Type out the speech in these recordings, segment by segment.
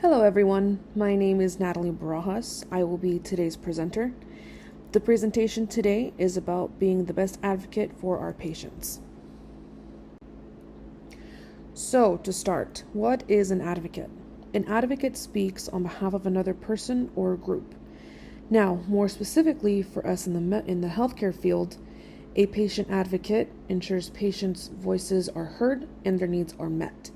Hello everyone, my name is Nataly Barajas. I will be today's presenter. The presentation today is about being the best advocate for our patients. So, to start, what is an advocate? An advocate speaks on behalf of another person or group. Now, more specifically for us in the healthcare field, a patient advocate ensures patients' voices are heard and their needs are met.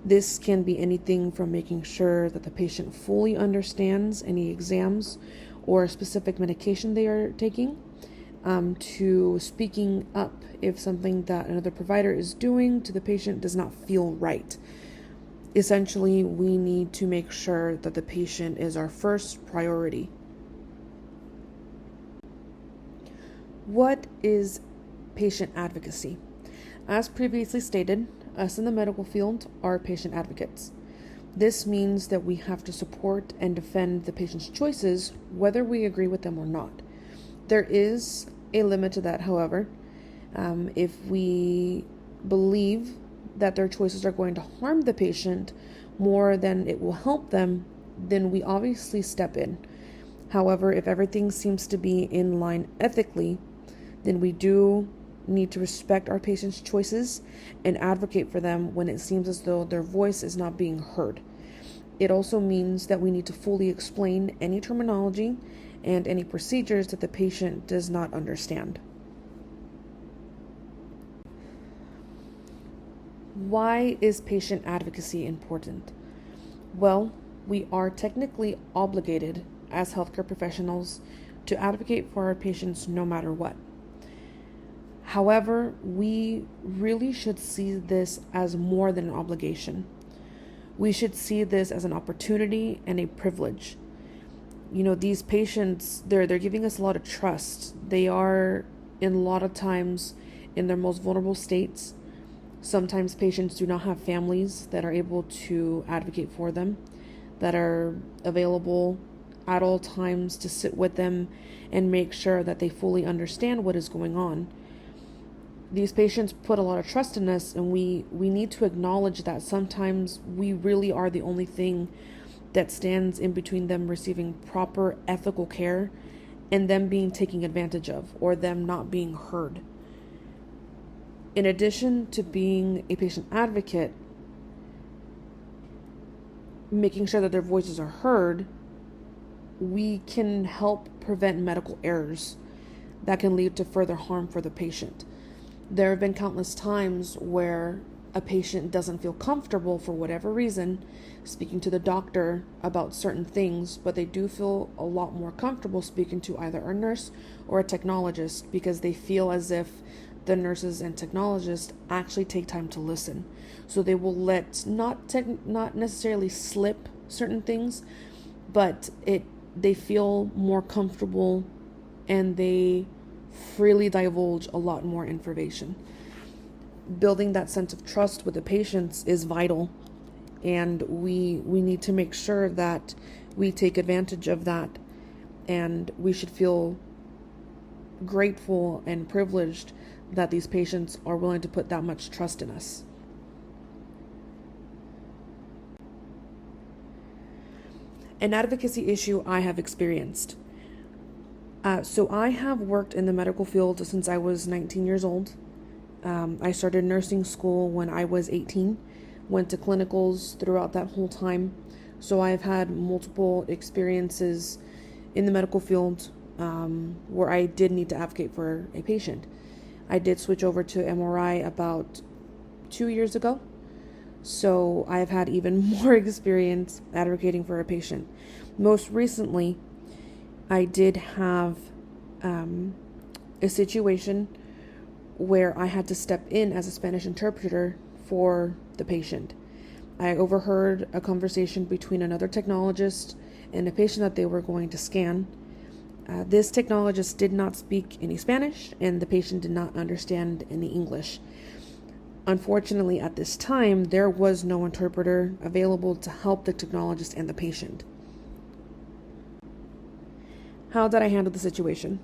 This can be anything from making sure that the patient fully understands any exams or specific medication they are taking, to speaking up if something that another provider is doing to the patient does not feel right. Essentially, we need to make sure that the patient is our first priority. What is patient advocacy? As previously stated, us in the medical field are patient advocates. This means that we have to support and defend the patient's choices, whether we agree with them or not. There is a limit to that, however. If we believe that their choices are going to harm the patient more than it will help them, then we obviously step in. However, if everything seems to be in line ethically, then we do need to respect our patients' choices and advocate for them when it seems as though their voice is not being heard. It also means that we need to fully explain any terminology and any procedures that the patient does not understand. Why is patient advocacy important? Well, we are technically obligated as healthcare professionals to advocate for our patients no matter what. However, we really should see this as more than an obligation. We should see this as an opportunity and a privilege. These patients, they're giving us a lot of trust. They are, in a lot of times, in their most vulnerable states. Sometimes patients do not have families that are able to advocate for them, that are available at all times to sit with them and make sure that they fully understand what is going on. These patients put a lot of trust in us, and we need to acknowledge that sometimes we really are the only thing that stands in between them receiving proper ethical care and them being taken advantage of or them not being heard. In addition to being a patient advocate, making sure that their voices are heard, we can help prevent medical errors that can lead to further harm for the patient. There have been countless times where a patient doesn't feel comfortable for whatever reason speaking to the doctor about certain things, but they do feel a lot more comfortable speaking to either a nurse or a technologist because they feel as if the nurses and technologists actually take time to listen. So they will let not necessarily slip certain things, but they feel more comfortable and they freely divulge a lot more information. Building that sense of trust with the patients is vital, and we need to make sure that we take advantage of that, and we should feel grateful and privileged that these patients are willing to put that much trust in us. An advocacy issue I have experienced. So I have worked in the medical field since I was 19 years old. I started nursing school when I was 18, went to clinicals throughout that whole time. So I've had multiple experiences in the medical field where I did need to advocate for a patient. I did switch over to MRI about 2 years ago. So I've had even more experience advocating for a patient. Most recently, I did have a situation where I had to step in as a Spanish interpreter for the patient. I overheard a conversation between another technologist and a patient that they were going to scan. This technologist did not speak any Spanish, and the patient did not understand any English. Unfortunately, at this time, there was no interpreter available to help the technologist and the patient. How did I handle the situation?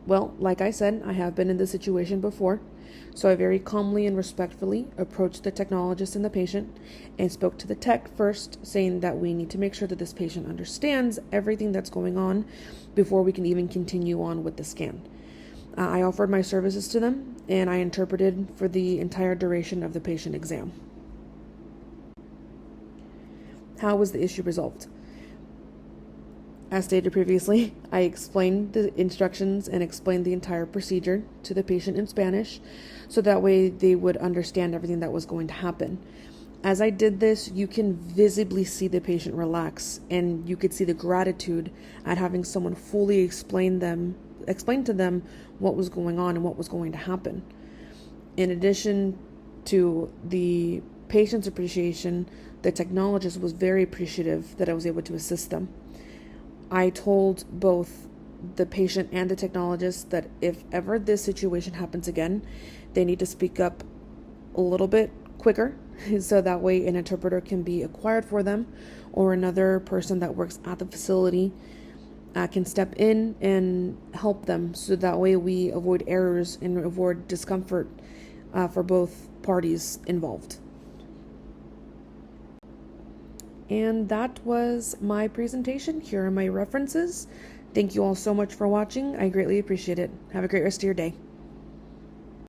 Well, like I said, I have been in this situation before, so I very calmly and respectfully approached the technologist and the patient and spoke to the tech first, saying that we need to make sure that this patient understands everything that's going on before we can even continue on with the scan. I offered my services to them, and I interpreted for the entire duration of the patient exam. How was the issue resolved? As stated previously, I explained the instructions and explained the entire procedure to the patient in Spanish, so that way they would understand everything that was going to happen. As I did this, you can visibly see the patient relax, and you could see the gratitude at having someone fully explain to them what was going on and what was going to happen. In addition to the patient's appreciation, the technologist was very appreciative that I was able to assist them. I told both the patient and the technologist that if ever this situation happens again, they need to speak up a little bit quicker so that way an interpreter can be acquired for them, or another person that works at the facility can step in and help them, so that way we avoid errors and avoid discomfort for both parties involved. And that was my presentation. Here are my references. Thank you all so much for watching. I greatly appreciate it. Have a great rest of your day.